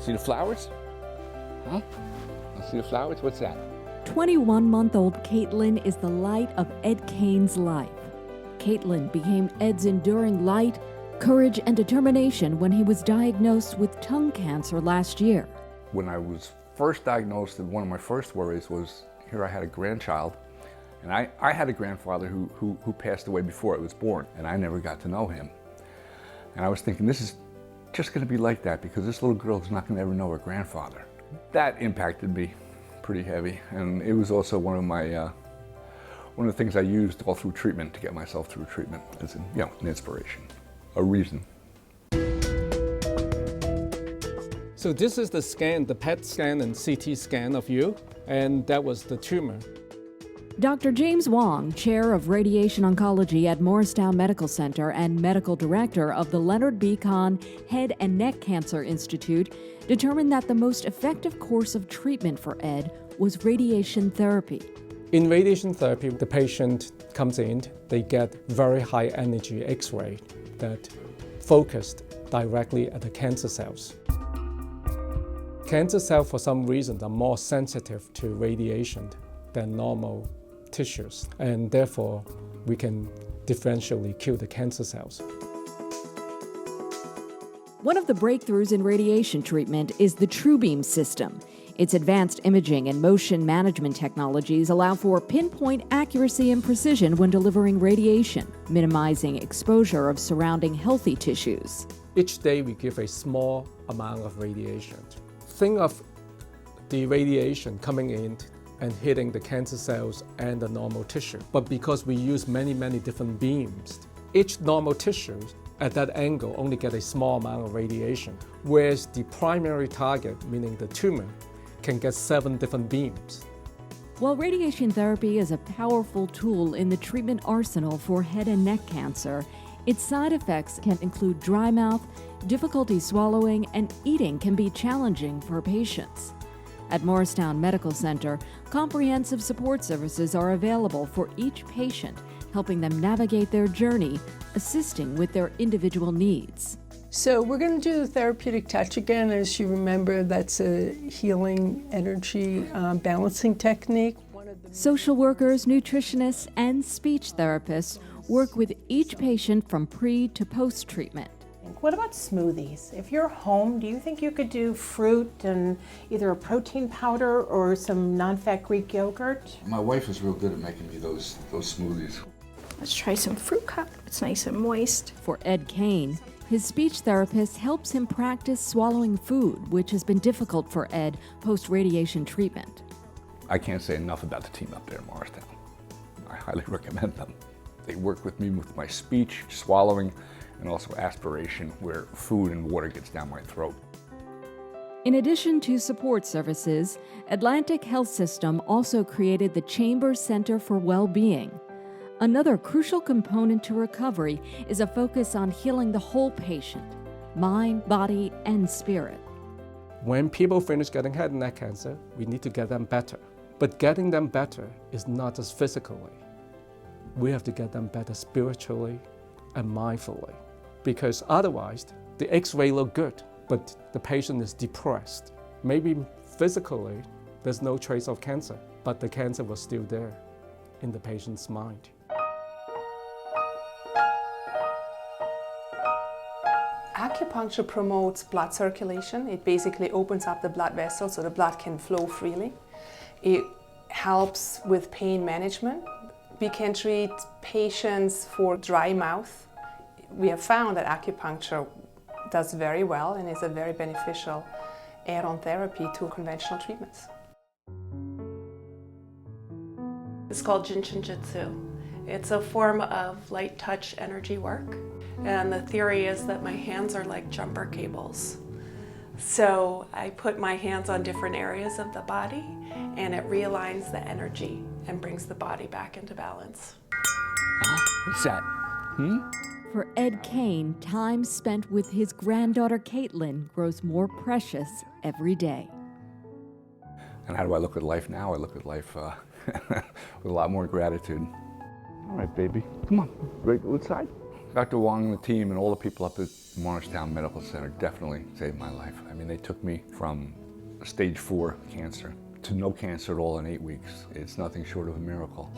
Want to see the flowers? Huh? Want to see the flowers? What's that? 21-month-old Caitlin is the light of Ed Kane's life. Caitlin became Ed's enduring light, courage, and determination when he was diagnosed with tongue cancer last year. When I was first diagnosed, one of my first worries was, here I had a grandchild, and I had a grandfather who passed away before I was born, and I never got to know him. And I was thinking, this is just going to be like that, because this little girl is not going to ever know her grandfather. That impacted me pretty heavy, and it was also one of the things I used all through treatment to get myself through treatment as an inspiration, a reason. So this is the scan, the PET scan and CT scan of you, and that was the tumor. Dr. James Wong, chair of radiation oncology at Morristown Medical Center and medical director of the Leonard B. Kahn Head and Neck Cancer Institute, determined that the most effective course of treatment for Ed was radiation therapy. In radiation therapy, the patient comes in, they get very high energy X-ray that focused directly at the cancer cells. Cancer cells, for some reason, are more sensitive to radiation than normal tissues, and therefore we can differentially kill the cancer cells. One of the breakthroughs in radiation treatment is the TrueBeam system. Its advanced imaging and motion management technologies allow for pinpoint accuracy and precision when delivering radiation, minimizing exposure of surrounding healthy tissues. Each day we give a small amount of radiation. Think of the radiation coming in and hitting the cancer cells and the normal tissue. But because we use many different beams, each normal tissue at that angle only get a small amount of radiation, whereas the primary target, meaning the tumor, can get 7 different beams. While radiation therapy is a powerful tool in the treatment arsenal for head and neck cancer, its side effects can include dry mouth, difficulty swallowing, and eating can be challenging for patients. At Morristown Medical Center, comprehensive support services are available for each patient, helping them navigate their journey, assisting with their individual needs. So we're going to do the Therapeutic Touch again. As you remember, that's a healing energy balancing technique. Social workers, nutritionists, and speech therapists work with each patient from pre to post-treatment. What about smoothies? If you're home, do you think you could do fruit and either a protein powder or some non-fat Greek yogurt? My wife is real good at making me those smoothies. Let's try some fruit cup. It's nice and moist. For Ed Kane, his speech therapist helps him practice swallowing food, which has been difficult for Ed post-radiation treatment. I can't say enough about the team up there in Morristown. I highly recommend them. They work with me with my speech, swallowing, and also aspiration, where food and water gets down my throat. In addition to support services, Atlantic Health System also created the Chambers Center for Well-Being. Another crucial component to recovery is a focus on healing the whole patient, mind, body, and spirit. When people finish getting head and neck cancer, we need to get them better. But getting them better is not just physically. We have to get them better spiritually and mindfully. Because otherwise, the X-ray look good, but the patient is depressed. Maybe physically, there's no trace of cancer, but the cancer was still there in the patient's mind. Acupuncture promotes blood circulation. It basically opens up the blood vessels so the blood can flow freely. It helps with pain management. We can treat patients for dry mouth. We have found that acupuncture does very well and is a very beneficial add-on therapy to conventional treatments. It's called Jinshin Jitsu. It's a form of light touch energy work. And the theory is that my hands are like jumper cables. So I put my hands on different areas of the body and it realigns the energy and brings the body back into balance. What's that? For Ed Kane, time spent with his granddaughter Caitlin grows more precious every day. And how do I look at life now? I look at life with a lot more gratitude. All right, baby. Come on. Ready to go outside? Dr. Wong and the team and all the people up at Morristown Medical Center definitely saved my life. I mean, they took me from stage 4 cancer to no cancer at all in 8 weeks. It's nothing short of a miracle.